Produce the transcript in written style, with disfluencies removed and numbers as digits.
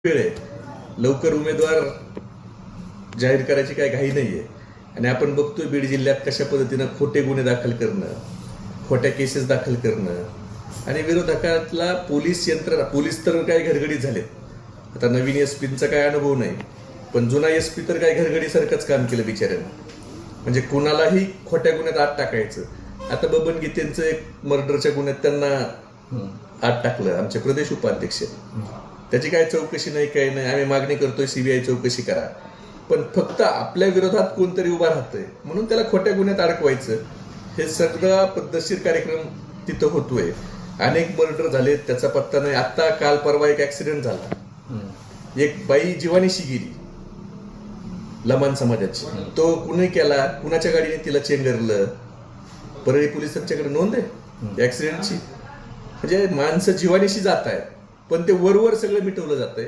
वेळ आहे. लवकर उमेदवार जाहीर करायची काही घाई नाहीये. आणि आपण बघतोय बीड जिल्ह्यात कशा पद्धतीनं खोटे गुन्हे दाखल करणं, खोट्या केसेस दाखल करणं आणि विरोधकातला पोलीस तर काही घरगडीत झालेत. आता नवीन एसपींचा काही अनुभव नाही, पण जुना एसपी तर काही घरगडीसारखंच काम केलं बिचाऱ्यानं. म्हणजे कुणालाही खोट्या गुन्ह्यात आत टाकायचं. आता बबन गीतेंचं एक मर्डरच्या गुन्ह्यात त्यांना आत टाकलं, आमचे प्रदेश उपाध्यक्ष. त्याची काय चौकशी नाही, काही नाही. आम्ही मागणी करतोय सीबीआय चौकशी करा, पण फक्त आपल्या विरोधात कोणतरी उभा राहतोय म्हणून त्याला खोट्या गुन्ह्यात अडकवायचं. हे सगळा पद्धतशीर कार्यक्रम तिथं होतोय. अनेक मर्डर झाले, त्याचा पत्ता नाही. आता काल परवा एक ऍक्सिडेंट झाला, एक बाई जीवानीशी गेली लमान समाजाची. तो कुणी केला, कुणाच्या गाडीने तिला चेंगरलं, परळी पोलिसांच्याकडे नोंद आहे ऍक्सिडेंटची. म्हणजे माणसं जीवानीशी जात आहेत, पण ते वरवर सगळं मिटवलं जातंय.